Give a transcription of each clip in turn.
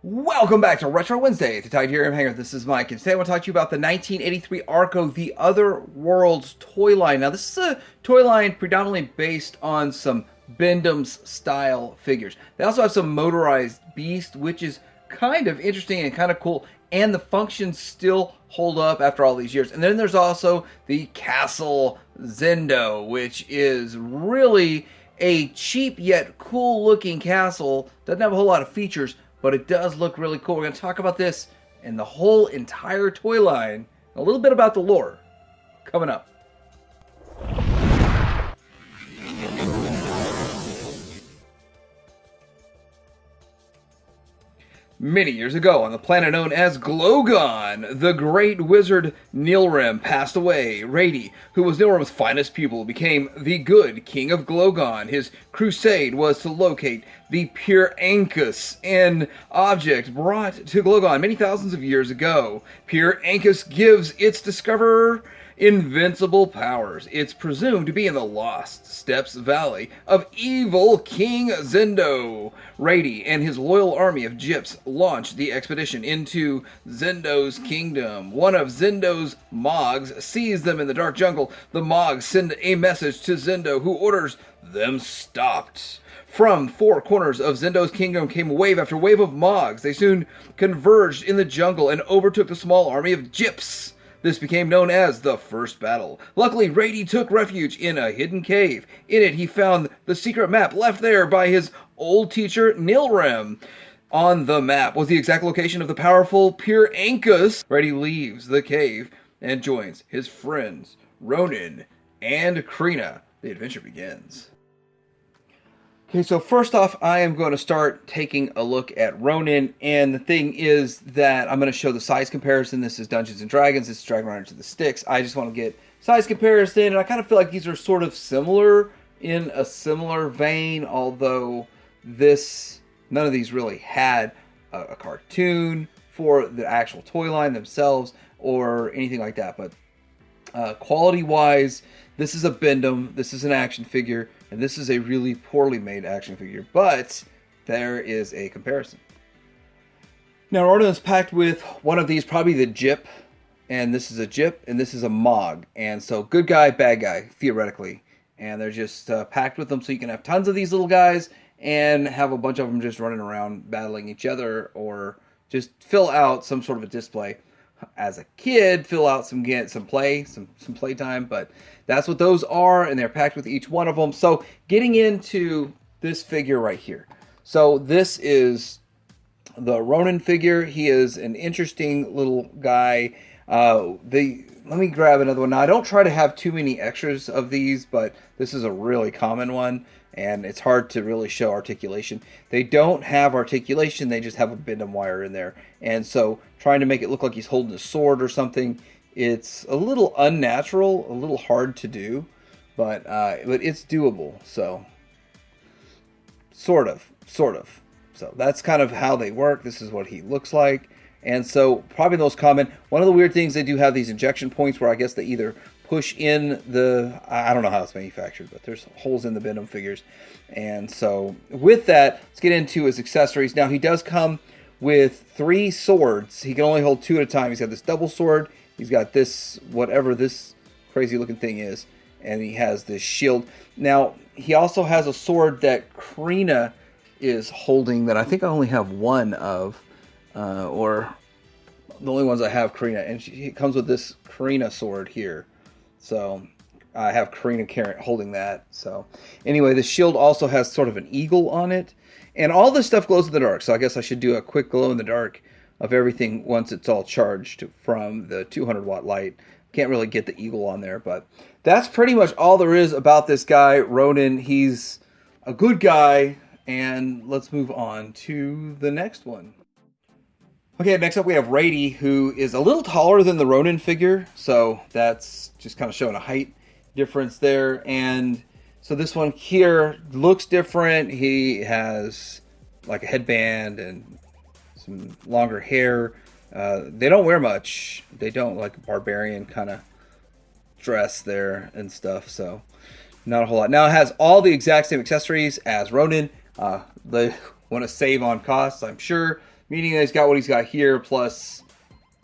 Welcome back to Retro Wednesday, the Titanium Hanger. This is Mike, and today I want to talk to you about the 1983 Arko, The Other Worlds toy line. Now, this is a toy line predominantly based on some Bendham's style figures. They also have some motorized Beast, which is kind of interesting and kind of cool, and the functions still hold up after all these years. And then there's also the Castle Zendo, which is really a cheap yet cool looking castle. Doesn't have a whole lot of features, but it does look really cool. We're going to talk about this and the whole entire toy line, a little bit about the lore, coming up. Many years ago, on the planet known as Glogon, the great wizard Nilrim passed away. Rady, who was Nilrim's finest pupil, became the good king of Glogon. His crusade was to locate the pure Ancus, an object brought to Glogon many thousands of years ago. Pure Ancus gives its discoverer invincible powers. It's presumed to be in the Lost Steppes Valley of evil King Zendo. Rady and his loyal army of gyps launched the expedition into Zendo's kingdom. One of Zendo's Mogs sees them in the dark jungle. The Mogs send a message to Zendo, who orders them stopped. From four corners of Zendo's kingdom came wave after wave of Mogs. They soon converged in the jungle and overtook the small army of gyps. This became known as the First Battle. Luckily, Rady took refuge in a hidden cave. In it, he found the secret map left there by his old teacher, Nilrim. On the map was the exact location of the powerful Pure Ancus. Rady leaves the cave and joins his friends, Ronin and Kreena. The adventure begins. Okay, so first off, I am going to start taking a look at Ronin, and the thing is that I'm going to show the size comparison. This is Dungeons & Dragons, this is Dragon Rider to the Sticks. I just want to get size comparison, and I kind of feel like these are sort of similar in a similar vein, although none of these really had a cartoon for the actual toy line themselves or anything like that, but quality-wise, this is a Bendham, this is an action figure, and this is a really poorly made action figure, but there is a comparison. Now, Ronin is packed with one of these, probably the Gyp, and this is a Gyp, and this is a Mog. And so, good guy, bad guy, theoretically. And they're just packed with them, so you can have tons of these little guys and have a bunch of them just running around battling each other, or just fill out some sort of a display. As a kid, fill out some play time, but that's what those are, and they're packed with each one of them. So getting into this figure right here. So this is the Ronin figure. He is an interesting little guy. Let me grab another one. Now, I don't try to have too many extras of these, but this is a really common one, and it's hard to really show articulation. They don't have articulation, they just have a Bendham wire in there. And so trying to make it look like he's holding a sword or something, it's a little unnatural, a little hard to do, but it's doable. So sort of. So that's kind of how they work. This is what he looks like. And so probably the most common, one of the weird things, they do have these injection points where I guess they either push in I don't know how it's manufactured, but there's holes in the Bendham figures. And so with that, let's get into his accessories. Now, he does come with 3 swords. He can only hold 2 at a time. He's got this double sword. He's got this, whatever this crazy looking thing is. And he has this shield. Now, he also has a sword that Kreena is holding that I think I only have one of. Or the only ones I have Kreena. And it comes with this Kreena sword here. So I have Kreena holding that. So anyway, the shield also has sort of an eagle on it. And all this stuff glows in the dark. So I guess I should do a quick glow in the dark of everything once it's all charged from the 200 watt light. Can't really get the eagle on there, but that's pretty much all there is about this guy, Ronin. He's a good guy. And let's move on to the next one. Okay, next up we have Rady, who is a little taller than the Ronin figure, so that's just kind of showing a height difference there. And so this one here looks different. He has like a headband and some longer hair. They don't wear much. They don't, like a barbarian kind of dress there and stuff, so not a whole lot. Now it has all the exact same accessories as Ronin. They want to save on costs, I'm sure. Meaning that he's got what he's got here, plus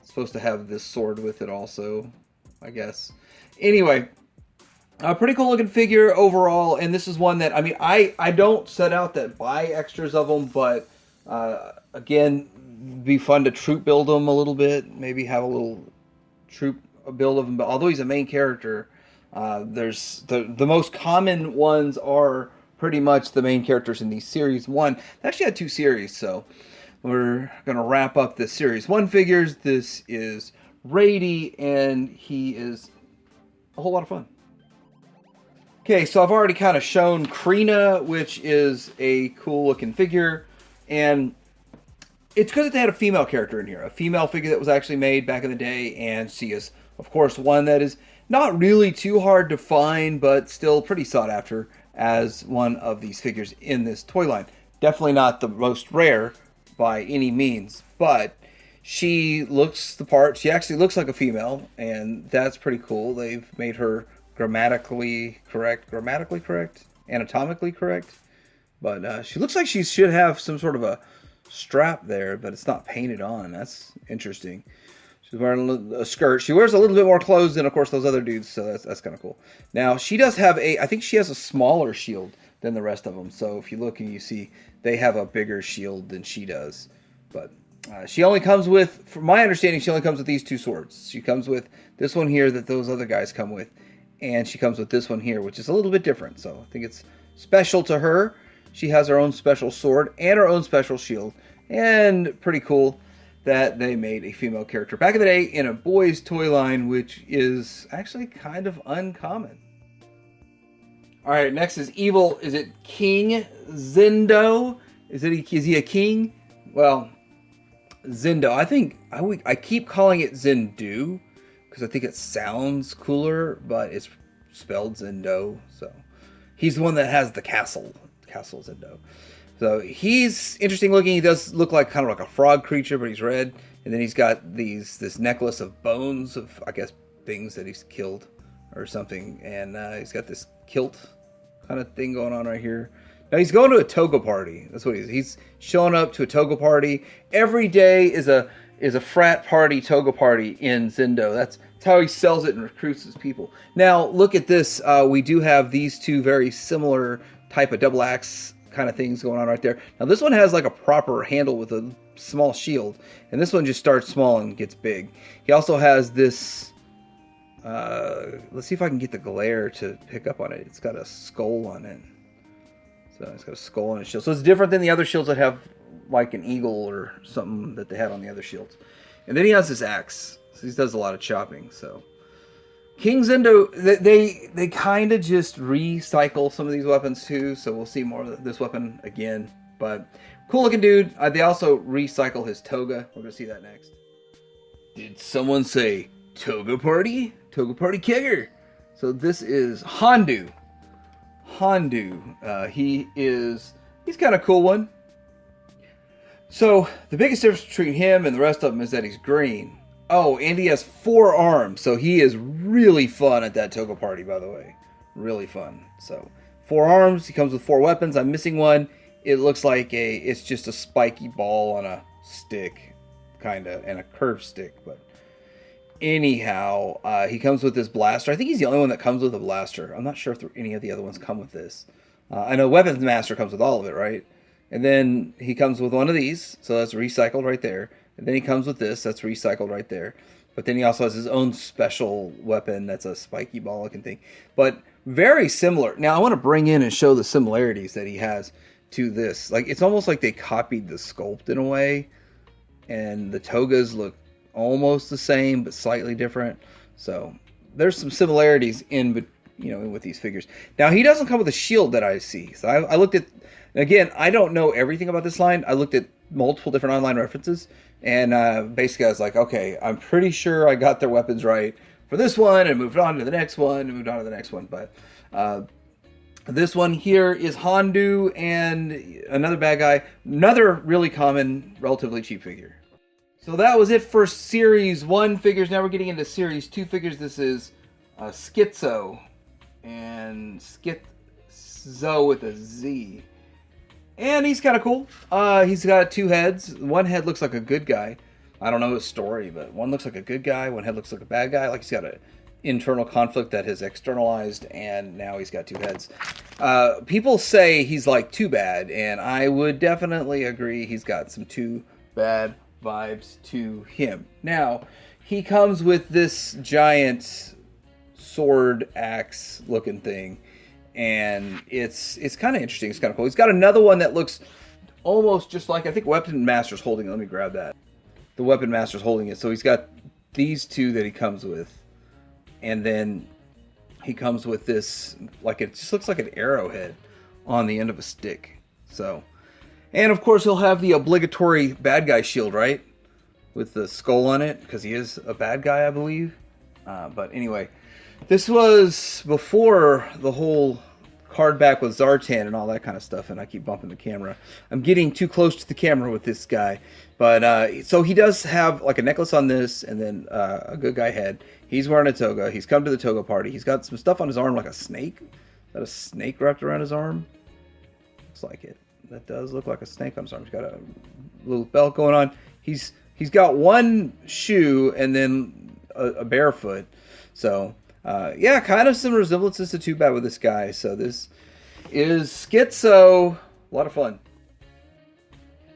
supposed to have this sword with it also, I guess. Anyway, a pretty cool looking figure overall, and this is one that, I mean, I don't set out to buy extras of them, but again, it'd be fun to troop build them a little bit, maybe have a little troop build of him. But although he's a main character, there's the most common ones are pretty much the main characters in these series 1. They actually had 2 series, so we're gonna wrap up this series 1 figures. This is Brady, and he is a whole lot of fun. Okay, so I've already kind of shown Kreena, which is a cool looking figure, and it's good that they had a female character in here, a female figure that was actually made back in the day, and she is, of course, one that is not really too hard to find, but still pretty sought after as one of these figures in this toy line. Definitely not the most rare by any means, but she looks the part. She actually looks like a female, and that's pretty cool. They've made her grammatically correct, anatomically correct, but she looks like she should have some sort of a strap there, but it's not painted on. That's interesting. She's wearing a skirt. She wears a little bit more clothes than, of course, those other dudes, so that's kind of cool. Now, she does have I think she has a smaller shield than the rest of them, so if you look and you see, they have a bigger shield than she does. But she only comes with, from my understanding, she only comes with these 2 swords. She comes with this one here that those other guys come with, and she comes with this one here, which is a little bit different, so I think it's special to her. She has her own special sword and her own special shield, and pretty cool that they made a female character back in the day in a boys toy line, which is actually kind of uncommon. Alright, next is Evil. Is it King Zendo? Is he a king? Well, Zendo. I think I keep calling it Zendu because I think it sounds cooler, but it's spelled Zendo. So he's the one that has the castle Zendo. So he's interesting looking. He does look like kind of like a frog creature, but he's red. And then he's got this necklace of bones of, I guess, things that he's killed or something. And he's got this kilt kind of thing going on right here. Now he's going to a toga party. That's what he is. He's showing up to a toga party. Every day is a frat party, toga party in Zendo. That's how he sells it and recruits his people. Now look at this. We do have these 2 very similar type of double axe kind of things going on right there. Now this one has like a proper handle with a small shield, and this one just starts small and gets big. He also has this, let's see if I can get the glare to pick up on it. It's got a skull on it. So it's got a skull on its shield. So it's different than the other shields that have like an eagle or something that they had on the other shields. And then he has this axe. So he does a lot of chopping. So King Zendo, they kind of just recycle some of these weapons too, so we'll see more of this weapon again. But cool looking dude. They also recycle his toga. We're going to see that next. Did someone say toga party? Toga party kicker. So this is Hondu. He's kind of cool one. So the biggest difference between him and the rest of them is that he's green. Oh, and he has 4 arms, so he is really fun at that toga party, by the way. Really fun. So 4 arms, he comes with 4 weapons. I'm missing one. It looks like it's just a spiky ball on a stick, kind of, and a curved stick. But anyhow, he comes with this blaster. I think he's the only one that comes with a blaster. I'm not sure if any of the other ones come with this. I know Weapons Master comes with all of it, right? And then he comes with one of these, so that's recycled right there. And then he comes with this, that's recycled right there. But then he also has his own special weapon that's a spiky ball looking thing. But very similar. Now I want to bring in and show the similarities that he has to this. Like, it's almost like they copied the sculpt in a way. And the togas look almost the same, but slightly different. So there's some similarities in with these figures. Now he doesn't come with a shield that I see. So I looked at, again, I don't know everything about this line. I looked at multiple different online references. And basically I was like, okay, I'm pretty sure I got their weapons right for this one, and moved on to the next one, But this one here is Hondu and another bad guy. Another really common, relatively cheap figure. So that was it for Series 1 figures. Now we're getting into Series 2 figures. This is Schizo. And Schizo with a Z. And he's kind of cool. He's got two heads. One head looks like a good guy. I don't know his story, but one looks like a good guy. One head looks like a bad guy. Like he's got an internal conflict that has externalized, and now he's got two heads. People say he's like too bad, and I would definitely agree he's got some too bad vibes to him. Now, he comes with this giant sword axe looking thing, and it's kind of interesting. It's kind of cool. He's got another one that looks almost just like, I think Weapon Master's holding it. Let me grab that. The Weapon Master's holding it. So he's got these two that he comes with, and then he comes with this, like, it just looks like an arrowhead on the end of a stick. So, and of course he'll have the obligatory bad guy shield, right? With the skull on it, because he is a bad guy, I believe. But anyway, this was before the whole card back with Zartan and all that kind of stuff, and I keep bumping the camera. I'm getting too close to the camera with this guy. But, so he does have, like, a necklace on this, and then a good guy head. He's wearing a toga. He's come to the toga party. He's got some stuff on his arm, like a snake. Is that a snake wrapped around his arm? Looks like it. That does look like a snake on his arm. He's got a little belt going on. He's got one shoe and then a barefoot. So, yeah, kind of some resemblances to Too Bad with this guy. So this is Schizo. A lot of fun.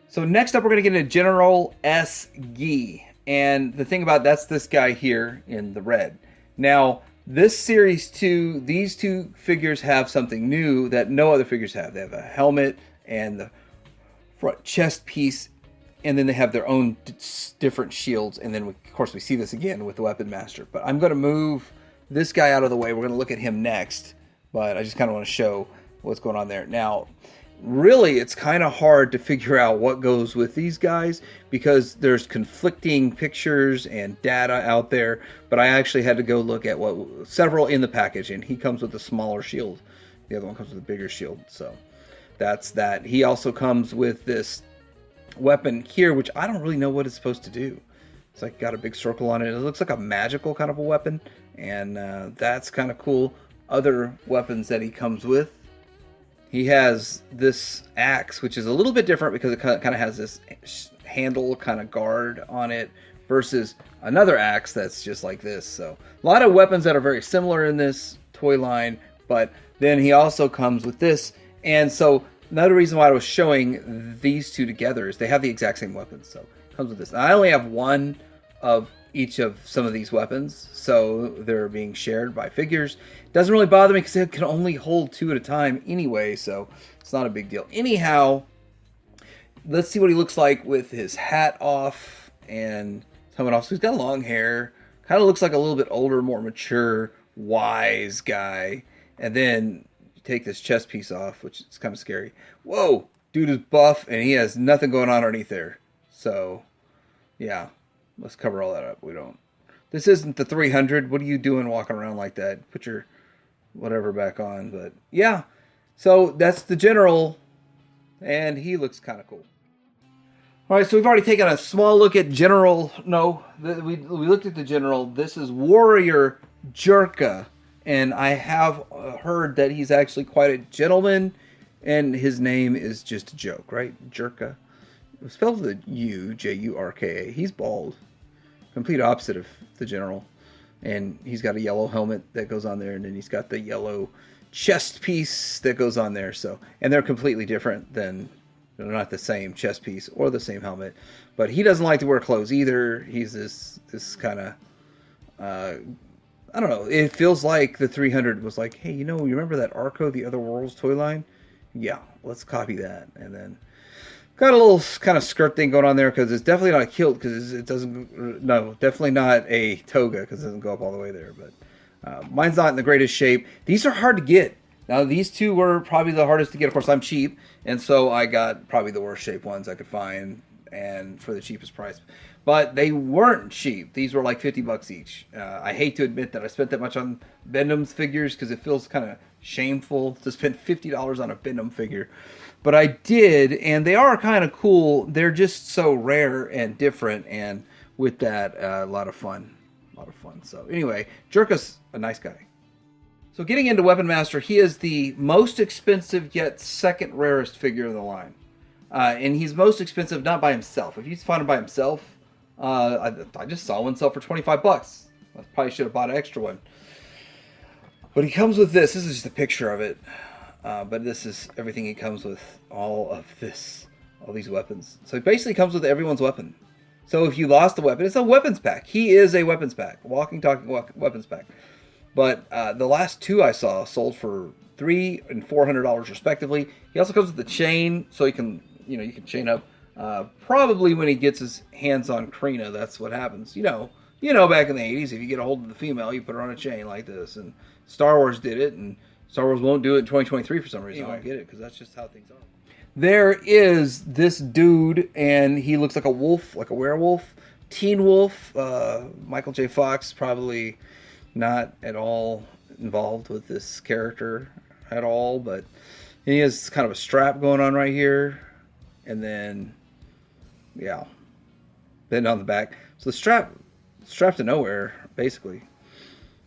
So next up, we're going to get a General S. Gi. And the thing about that's this guy here in the red. Now, this Series 2, these two figures have something new that no other figures have. They have a helmet and the front chest piece, and then they have their own different shields. And then, of course, we see this again with the Weapon Master. But I'm going to move this guy out of the way. We're going to look at him next. But I just kind of want to show what's going on there. Now, really, it's kind of hard to figure out what goes with these guys because there's conflicting pictures and data out there. But I actually had to go look at several in the package, and he comes with a smaller shield. The other one comes with a bigger shield. So that's that. He also comes with this weapon here, which I don't really know what it's supposed to do. It's like got a big circle on it. It looks like a magical kind of a weapon, and that's kind of cool. Other weapons that he comes with. He has this axe, which is a little bit different because it kind of has this handle kind of guard on it versus another axe that's just like this. So a lot of weapons that are very similar in this toy line, but then he also comes with this. And so another reason why I was showing these two together is they have the exact same weapons. So it comes with this. And I only have one of each of some of these weapons, so they're being shared by figures. Doesn't really bother me because it can only hold two at a time anyway, so it's not a big deal. Anyhow, let's see what he looks like with his hat off and his helmet off. So he's got long hair, kind of looks like a little bit older, more mature, wise guy. And then you take this chest piece off, which is kind of scary. Whoa, dude is buff and he has nothing going on underneath there. So, yeah. Let's cover all that up. We don't. This isn't the 300. What are you doing walking around like that? Put your whatever back on. But yeah. So that's the General. And he looks kind of cool. All right. So we've already taken a small look at General. No, we looked at the General. This is Warrior Jerka. And I have heard that he's actually quite a gentleman. And his name is just a joke, right? Jerka. It's spelled with a U, Jurka. He's bald. Complete opposite of the General. And he's got a yellow helmet that goes on there, and then he's got the yellow chest piece that goes on there. So, and they're completely different they're not the same chest piece or the same helmet. But he doesn't like to wear clothes either. He's this kind of, I don't know. It feels like the 300 was like, hey, you remember that Arko, the Other Worlds toy line? Yeah, let's copy that. And then got a little kind of skirt thing going on there because it's definitely not a kilt because it doesn't, no, definitely not a toga because it doesn't go up all the way there. But mine's not in the greatest shape. These are hard to get. Now, these two were probably the hardest to get. Of course, I'm cheap, and so I got probably the worst shaped ones I could find and for the cheapest price. But they weren't cheap. These were like $50 each. I hate to admit that I spent that much on Bendham's figures because it feels kind of shameful to spend $50 on a Bendham figure. But I did, and they are kind of cool. They're just so rare and different, and with that, a lot of fun. A lot of fun. So anyway, Jerka's a nice guy. So So getting into Weapon Master, he is the most expensive yet second rarest figure in the line. And he's most expensive not by himself. If he's found him by himself, I just saw one sell for 25 bucks. I probably should have bought an extra one. But he comes with this. This is just a picture of it. But this is everything he comes with. All of this. All these weapons. So he basically comes with everyone's weapon. So if you lost a weapon, it's a weapons pack. He is a weapons pack. Walking, talking weapons pack. But the last two I saw sold for $300 and $400 respectively. He also comes with the chain, so you can chain up. Probably when he gets his hands on Kreena, that's what happens. You know, back in the 80s, if you get a hold of the female, you put her on a chain like this. And Star Wars did it, and Star Wars won't do it in 2023 for some reason. Anyway. I don't get it, because that's just how things are. There is this dude, and he looks like a wolf, like a werewolf. Teen Wolf. Michael J. Fox probably not at all involved with this character at all, but he has kind of a strap going on right here, and then then on the back. So the strap to nowhere, basically.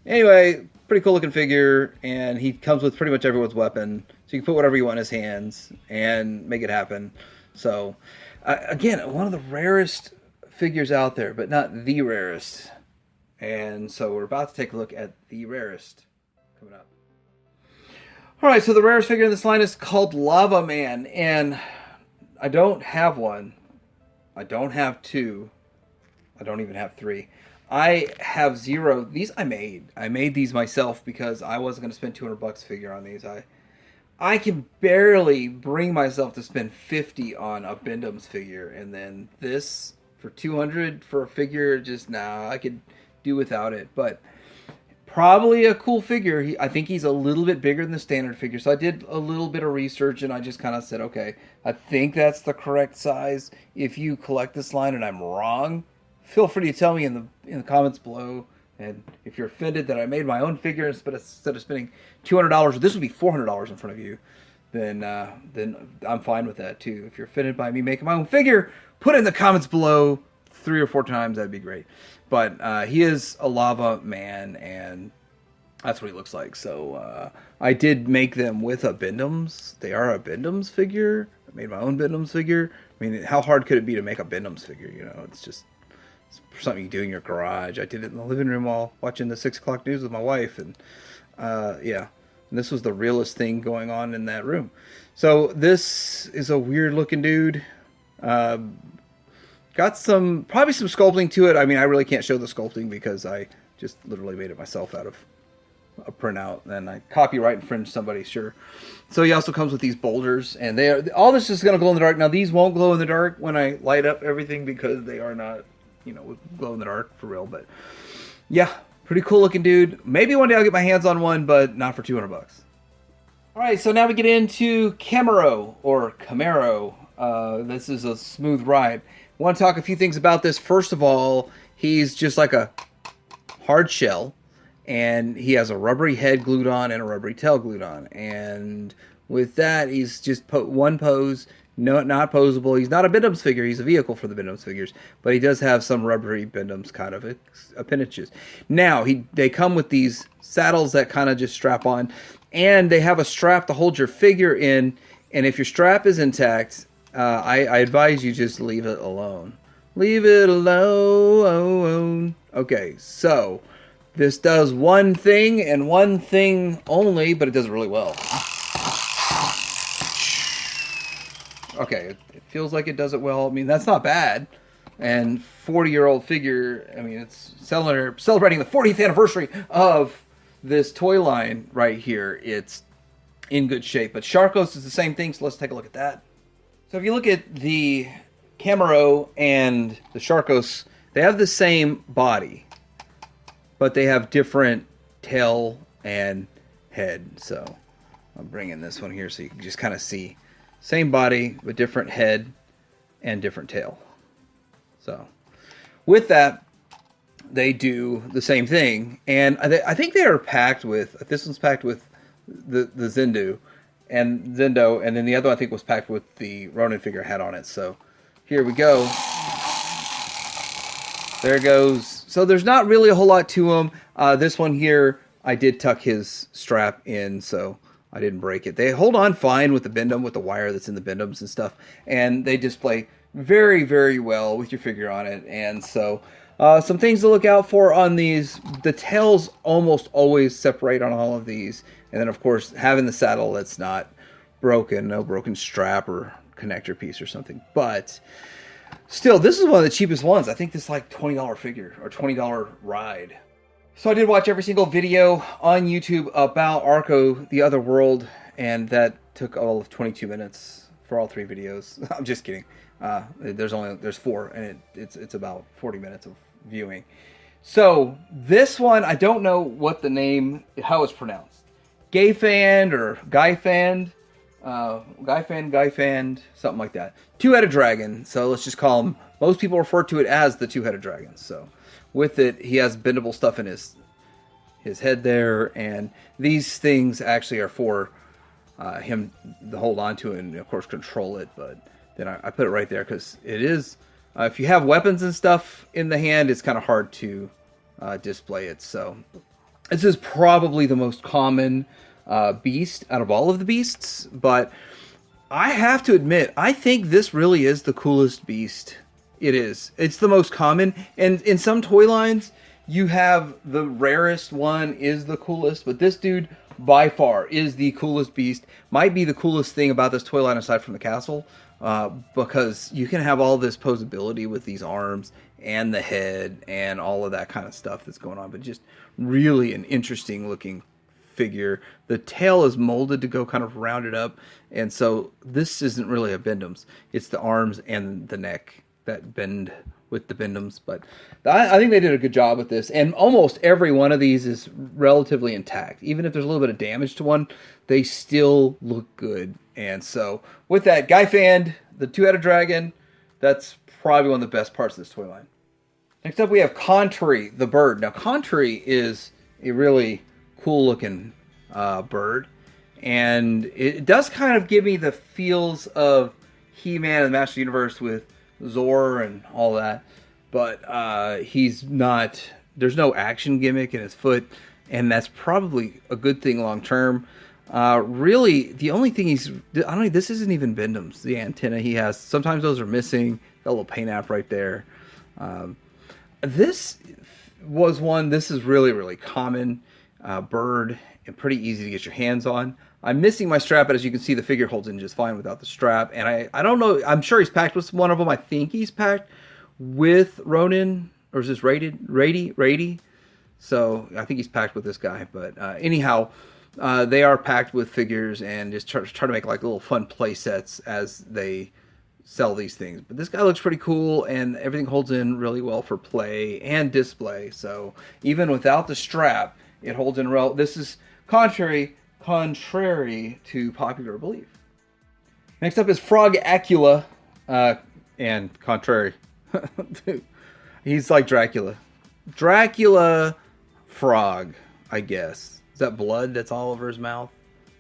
Anyway, pretty cool looking figure, and he comes with pretty much everyone's weapon, so you can put whatever you want in his hands and make it happen. So again, one of the rarest figures out there, but not the rarest. And so we're about to take a look at the rarest coming up. Alright, so the rarest figure in this line is called Lava Man. And I don't have one. I don't have two. I don't even have three. I have zero. These I made. I made these myself because I wasn't going to spend 200 bucks figure on these. I can barely bring myself to spend 50 on a Bindums figure. And then this for 200 for a figure, just I could do without it. But probably a cool figure. I think he's a little bit bigger than the standard figure. So I did a little bit of research and I just kind of said, okay, I think that's the correct size. If you collect this line and I'm wrong, feel free to tell me in the comments below. And if you're offended that I made my own figure instead of spending $200, this would be $400 in front of you, then I'm fine with that too. If you're offended by me making my own figure, put it in the comments below 3 or 4 times. That'd be great. But he is a Lava Man, and that's what he looks like. So I did make them with a Bindums. They are a Bindums figure. I made my own Bindums figure. I mean, how hard could it be to make a Bindums figure? It's just something you do in your garage. I did it in the living room while watching the 6 o'clock news with my wife, and and this was the realest thing going on in that room. So this is a weird looking dude. Got probably some sculpting to it. I mean, I really can't show the sculpting because I just literally made it myself out of a printout, and I copyright infringed somebody, sure. So he also comes with these boulders, and all this is going to glow in the dark. Now these won't glow in the dark when I light up everything because they are not, glow in the dark for real. But yeah, pretty cool looking dude. Maybe one day I'll get my hands on one, but not for 200 bucks. All right, so now we get into Camaro or Camaro. This is a smooth ride. I want to talk a few things about this. First of all, he's just like a hard shell, and he has a rubbery head glued on and a rubbery tail glued on. And with that, he's just one pose, not posable. He's not a Bindums figure. He's a vehicle for the Bindums figures, but he does have some rubbery Bindums kind of appendages. Now, they come with these saddles that kind of just strap on, and they have a strap to hold your figure in. And if your strap is intact, I advise you just leave it alone. Leave it alone. Okay, so this does one thing and one thing only, but it does it really well. Okay, it feels like it does it well. I mean, that's not bad. And 40-year-old figure, I mean, it's celebrating the 40th anniversary of this toy line right here. It's in good shape. But Sharkos is the same thing, so let's take a look at that. So if you look at the Camaro and the Sharkos, they have the same body, but they have different tail and head. So I'm bringing this one here so you can just kind of see. Same body, but different head and different tail. So with that, they do the same thing. And I think they are packed with, this one's packed with the Zendo, and then the other one I think was packed with the Ronin figure hat on it. So here we go. There it goes. So there's not really a whole lot to them. This one here, I did tuck his strap in, so I didn't break it. They hold on fine with the bendum, with the wire that's in the bendums and stuff, and they display very, very well with your figure on it. And so some things to look out for on these. The tails almost always separate on all of these. And then, of course, having the saddle that's not broken, no broken strap or connector piece or something. But still, this is one of the cheapest ones. I think this is like $20 figure or $20 ride. So I did watch every single video on YouTube about Arko, The Other World, and that took all of 22 minutes for all 3 videos. I'm just kidding. There's 4, and it's about 40 minutes of viewing. So this one, I don't know what the name, how it's pronounced. Gayfand or Guyfand, Guyfand, something like that. Two-Headed Dragon. So let's just call him. Most people refer to it as the Two-Headed Dragon. So with it, he has bendable stuff in his head there, and these things actually are for him to hold on to and of course control it. But then I put it right there because it is, if you have weapons and stuff in the hand, it's kind of hard to display it. So this is probably the most common beast out of all of the beasts, but I have to admit, I think this really is the coolest beast. It is. It's the most common, and in some toy lines, you have the rarest one is the coolest, but this dude by far is the coolest beast. Might be the coolest thing about this toy line aside from the castle, because you can have all this posability with these arms and the head and all of that kind of stuff that's going on, but just really an interesting looking figure. The tail is molded to go kind of rounded up, and so this isn't really a bendums. It's the arms and the neck that bend with the bendums, but I think they did a good job with this, and almost every one of these is relatively intact. Even if there's a little bit of damage to one, they still look good. And so with that, Guyfand, the Two-Headed Dragon, that's probably one of the best parts of this toy line. Next up we have Contrary, the bird. Now Contrary is a really cool looking bird, and it does kind of give me the feels of He-Man and the Master Universe with Zor and all that, but he's not, there's no action gimmick in his foot, and that's probably a good thing long term. Really, the only thing this isn't even bendums. The antenna he has, sometimes those are missing. Got a little paint app right there. This is really, really common bird and pretty easy to get your hands on. I'm missing my strap, but as you can see, the figure holds in just fine without the strap. And I don't know, I'm sure he's packed with one of them. I think he's packed with Ronin, or is this Rady? So I think he's packed with this guy. But anyhow, they are packed with figures, and just try to make like little fun play sets as they sell these things. But this guy looks pretty cool, and everything holds in really well for play and display. So even without the strap, it holds in well. This is contrary to popular belief. Next up is Frog Acula, and contrary. He's like Dracula. Dracula frog, I guess. Is that blood that's all over his mouth?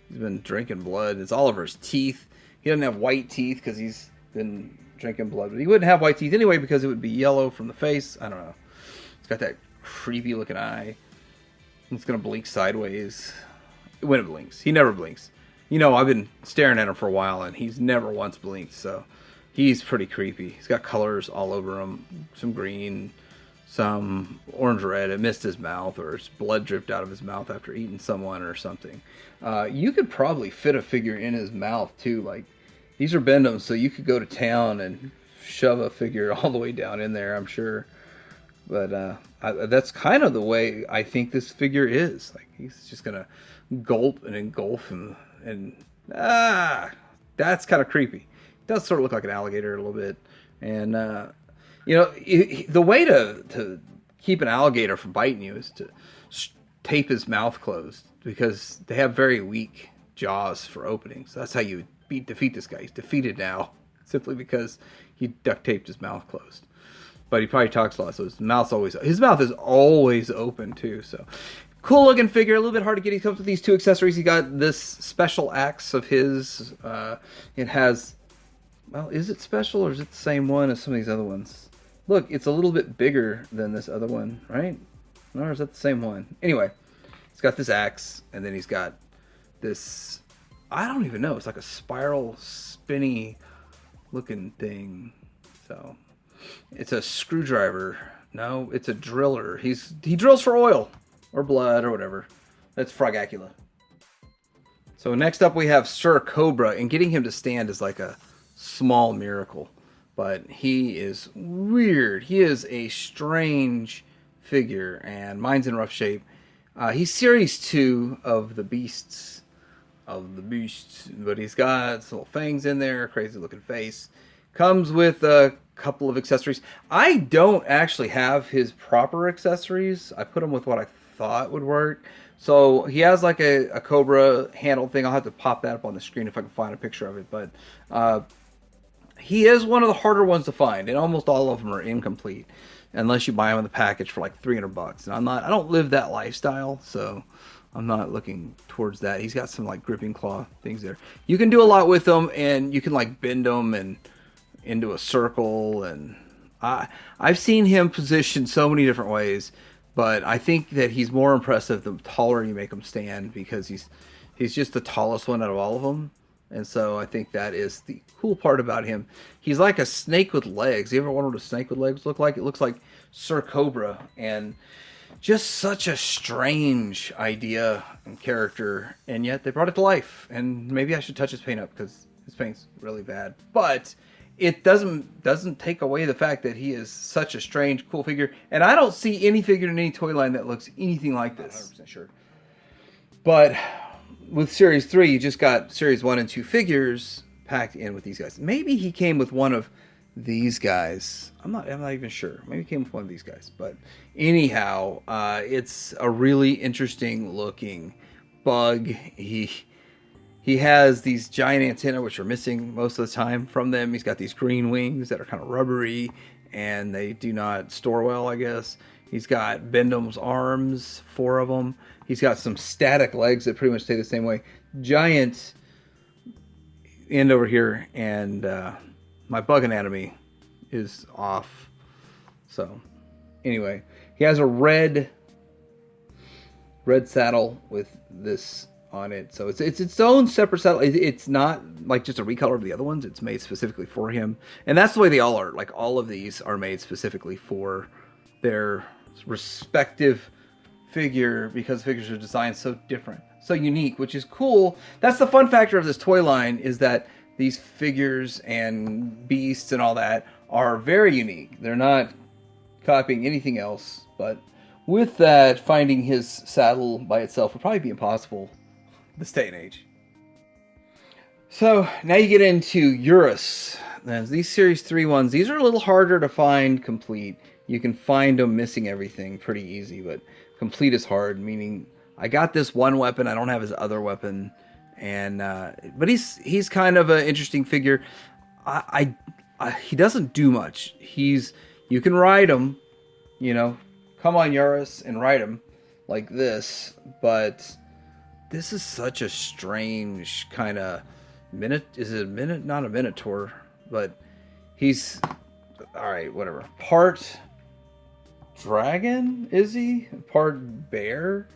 He's been drinking blood. It's all over his teeth. He doesn't have white teeth because he's been drinking blood. But he wouldn't have white teeth anyway because it would be yellow from the face. I don't know. It's got that creepy looking eye. It's going to blink sideways. When it blinks. He never blinks. You know, I've been staring at him for a while, and he's never once blinked, so he's pretty creepy. He's got colors all over him. Some green, some orange-red. It missed his mouth, or his blood dripped out of his mouth after eating someone or something. You could probably fit a figure in his mouth, too. Like, these are bendums, so you could go to town and shove a figure all the way down in there, I'm sure. But that's kind of the way I think this figure is. Like, he's just going to gulp and engulf him, and that's kind of creepy. It does sort of look like an alligator a little bit, and you know, the way to keep an alligator from biting you is to tape his mouth closed, because they have very weak jaws for openings. So that's how you defeat this guy. He's defeated now simply because he duct taped his mouth closed. But he probably talks a lot, so his mouth is always open too. So cool looking figure, a little bit hard to get. He comes with these 2 accessories. He got this special axe of his. It has, well, is it special or is it the same one as some of these other ones? Look, it's a little bit bigger than this other one, right? Or is that the same one? Anyway, He's got this axe, and then he's got this, I don't even know, it's like a spiral, spinny looking thing. So it's a screwdriver. No, it's a driller. He drills for oil or blood or whatever. That's Frog Acula. So next up we have Sir Cobra, and getting him to stand is like a small miracle. But he is weird. He is a strange figure, and mine's in rough shape. He's series 2 of the beasts. But he's got some little fangs in there, crazy looking face. Comes with a couple of accessories. I don't actually have his proper accessories. I put him with what I thought would work. So he has like a Cobra handle thing. I'll have to pop that up on the screen if I can find a picture of it. But he is one of the harder ones to find, and almost all of them are incomplete unless you buy them in the package for like $300. And I don't live that lifestyle, so I'm not looking towards that. He's got some like gripping claw things there. You can do a lot with them, and you can like bend them and into a circle, and I've seen him positioned so many different ways, but I think that he's more impressive the taller you make him stand, because he's just the tallest one out of all of them. And so I think that is the cool part about him. He's like a snake with legs. You ever wonder what a snake with legs look like? It looks like Sir Cobra, and just such a strange idea and character, and yet they brought it to life. And maybe I should touch his paint up, because his paint's really bad. But it doesn't take away the fact that he is such a strange, cool figure. And I don't see any figure in any toy line that looks anything like this. 100% sure. But with Series 3, you just got Series 1 and 2 figures packed in with these guys. Maybe he came with one of these guys. I'm not even sure. Maybe he came with one of these guys. But anyhow, it's a really interesting looking bug. He has these giant antennae, which are missing most of the time from them. He's got these green wings that are kind of rubbery, and they do not store well, I guess. He's got Bendham's arms, 4 of them. He's got some static legs that pretty much stay the same way. Giant end over here, and my bug anatomy is off. So, anyway, he has a red saddle with this on it, so it's its own separate saddle. It's not like just a recolor of the other ones. It's made specifically for him, and that's the way they all are. Like, all of these are made specifically for their respective figure, because figures are designed so different, so unique, which is cool. That's the fun factor of this toy line, is that these figures and beasts and all that are very unique. They're not copying anything else. But with that, finding his saddle by itself would probably be impossible this day and age. So now you get into Urus. Now, these Series 3 ones, these are a little harder to find complete. You can find them missing everything pretty easy, but complete is hard, meaning I got this one weapon, I don't have his other weapon, and but he's kind of an interesting figure. He doesn't do much. You can ride him, come on Urus and ride him like this, but this is such a strange kind of not a minotaur, but he's alright, whatever. Part dragon, is he? Part bear?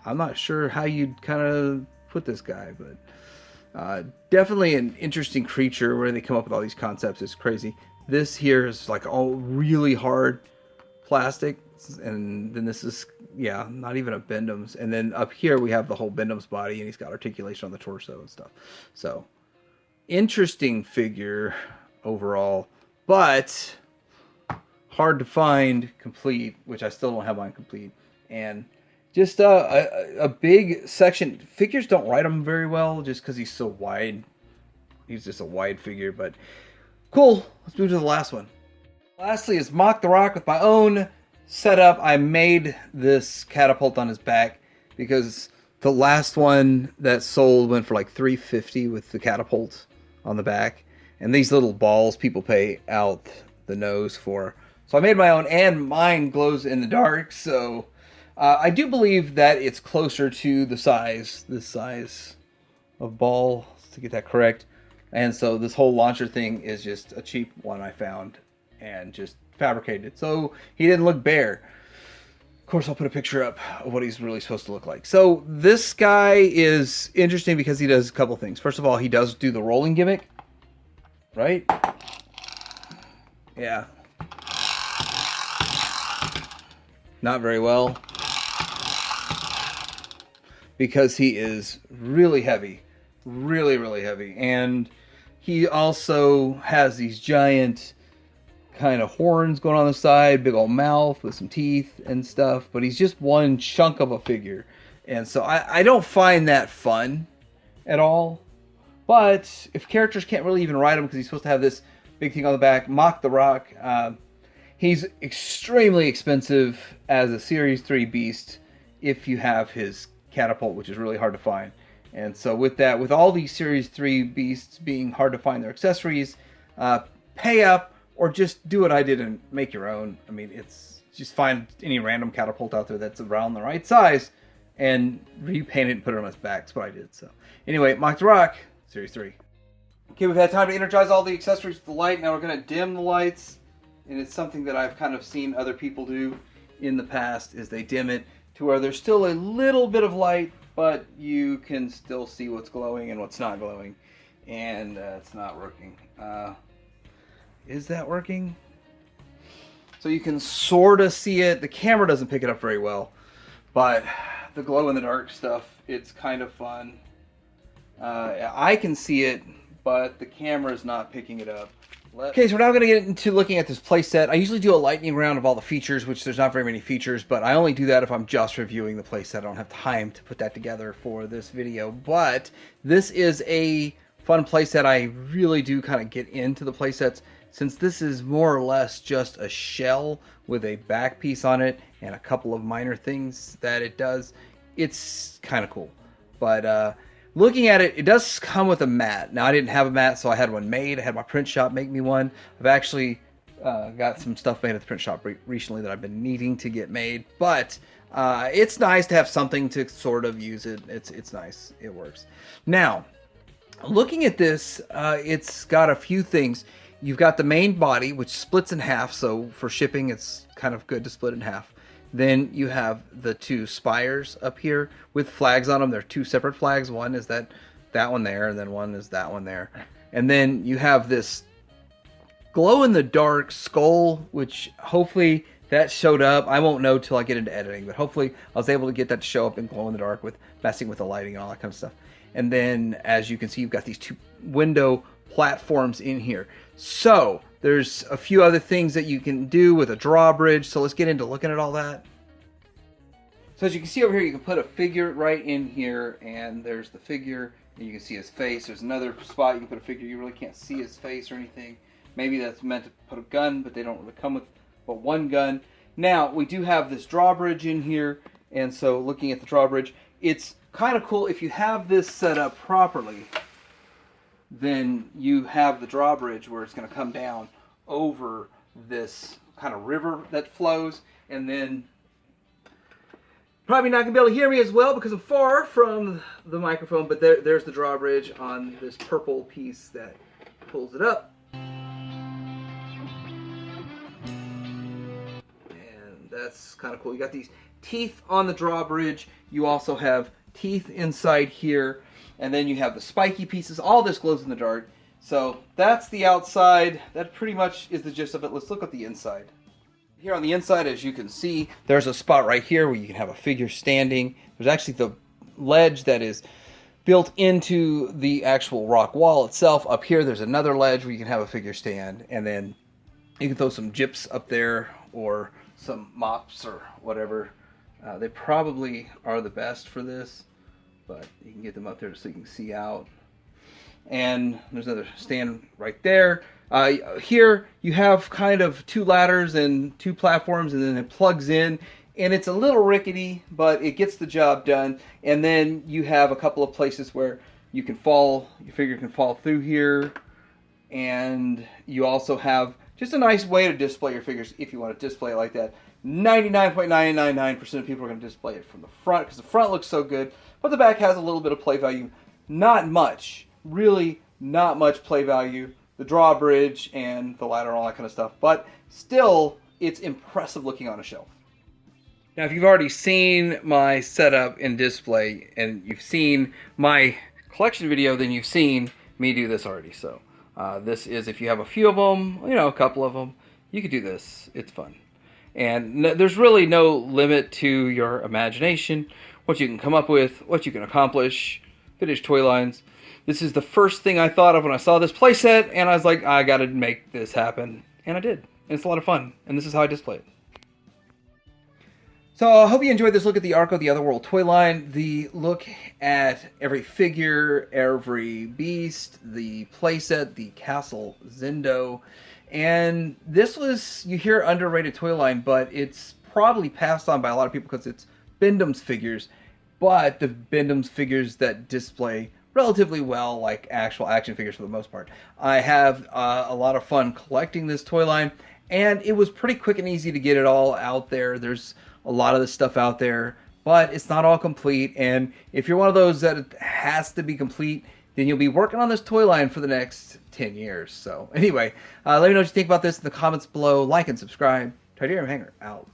I'm not sure how you'd kind of put this guy, but definitely an interesting creature. Where they come up with all these concepts is crazy. This here is like all really hard plastic, and then this is, not even a Bendham's. And then up here we have the whole Bendham's body, and he's got articulation on the torso and stuff. So, interesting figure overall, but hard to find complete, which I still don't have mine complete. And just a big section. Figures don't ride him very well just because he's so wide. He's just a wide figure, but cool. Let's move to the last one. Lastly is Mock the Rock with my own setup. I made this catapult on his back because the last one that sold went for like $350 with the catapult on the back. And these little balls people pay out the nose for. So I made my own, and mine glows in the dark, so I do believe that it's closer to this size of ball, to get that correct. And so this whole launcher thing is just a cheap one I found and just fabricated, so he didn't look bare. course, I'll put a picture up of what he's really supposed to look like. So this guy is interesting because he does a couple things. First of all, he does do the rolling gimmick, right? Yeah. Not very well. Because he is really heavy. Really, really heavy. And he also has these giant kind of horns going on the side, big old mouth with some teeth and stuff, but he's just one chunk of a figure. And so I don't find that fun at all. But if characters can't really even ride him because he's supposed to have this big thing on the back, Mock the Rock, he's extremely expensive as a Series 3 beast if you have his catapult, which is really hard to find. And so with that, with all these Series 3 beasts being hard to find their accessories, pay up or just do what I did and make your own. I mean, it's just find any random catapult out there that's around the right size and repaint it and put it on its back. That's what I did. So anyway, Mock the Rock, Series 3. Okay, we've had time to energize all the accessories with the light. Now we're going to dim the lights. And it's something that I've kind of seen other people do in the past, is they dim it to where there's still a little bit of light, but you can still see what's glowing and what's not glowing. And it's not working. Is that working? So you can sort of see it. The camera doesn't pick it up very well, but the glow-in-the-dark stuff, it's kind of fun. I can see it, but the camera is not picking it up. Okay, so we're now going to get into looking at this playset. I usually do a lightning round of all the features, which there's not very many features, but I only do that if I'm just reviewing the playset. I don't have time to put that together for this video, but this is a fun playset. I really do kind of get into the playsets, since this is more or less just a shell with a back piece on it and a couple of minor things that it does. It's kind of cool. But looking at it, it does come with a mat. Now, I didn't have a mat, so I had one made. I had my print shop make me one. I've actually got some stuff made at the print shop recently that I've been needing to get made. But it's nice to have something to sort of use it. It's nice. It works. Now, looking at this, it's got a few things. You've got the main body, which splits in half, so for shipping, it's kind of good to split in half. Then you have the two spires up here with flags on them. They're two separate flags. One is that one there, and then one is that one there. And then you have this glow-in-the-dark skull, which hopefully that showed up. I won't know till I get into editing, but hopefully I was able to get that to show up in glow-in-the-dark with messing with the lighting and all that kind of stuff. And then, as you can see, you've got these two window platforms in here. So there's a few other things that you can do with a drawbridge. So let's get into looking at all that. So as you can see over here, you can put a figure right in here, and there's the figure, and you can see his face. There's another spot you can put a figure. You really can't see his face or anything. Maybe that's meant to put a gun, but they don't really come with but one gun. Now, we do have this drawbridge in here, and so looking at the drawbridge, it's kind of cool. If you have this set up properly, then you have the drawbridge where it's going to come down over this kind of river that flows, and then probably not going to be able to hear me as well because I'm far from the microphone, but there's the drawbridge on this purple piece that pulls it up. And that's kind of cool. You got these teeth on the drawbridge. You also have teeth inside here. And then you have the spiky pieces. All this glows in the dark. So that's the outside. That pretty much is the gist of it. Let's look at the inside. Here on the inside, as you can see, there's a spot right here where you can have a figure standing. There's actually the ledge that is built into the actual rock wall itself. Up here, there's another ledge where you can have a figure stand. And then you can throw some gyps up there or some mops or whatever. They probably are the best for this, but you can get them up there so you can see out. And there's another stand right there. Here you have kind of two ladders and two platforms, and then it plugs in, and it's a little rickety, but it gets the job done. And then you have a couple of places where you can fall, your figure can fall through here, and you also have just a nice way to display your figures if you want to display it like that. 99.999% of people are going to display it from the front because the front looks so good, but the back has a little bit of play value. Not much, really not much play value. The drawbridge and the ladder and all that kind of stuff, but still it's impressive looking on a shelf. Now, if you've already seen my setup and display, and you've seen my collection video, then you've seen me do this already. So this is, if you have a few of them, you know, a couple of them, you could do this. It's fun. And there's really no limit to your imagination, what you can come up with, what you can accomplish, vintage toy lines. This is the first thing I thought of when I saw this playset, and I was like, I gotta make this happen. And I did. And it's a lot of fun. And this is how I display it. So I hope you enjoyed this look at the Arko, the Otherworld toy line, the look at every figure, every beast, the playset, the castle Zendo. And this was, you hear underrated toy line, but it's probably passed on by a lot of people because it's Bindum's figures, but the Bindum's figures that display relatively well, like actual action figures for the most part. I have a lot of fun collecting this toy line, and it was pretty quick and easy to get it all out there. There's a lot of this stuff out there, but it's not all complete, and if you're one of those that it has to be complete, then you'll be working on this toy line for the next 10 years. So anyway, let me know what you think about this in the comments below. Like and subscribe. TwoHeaded Dragon Hanger out.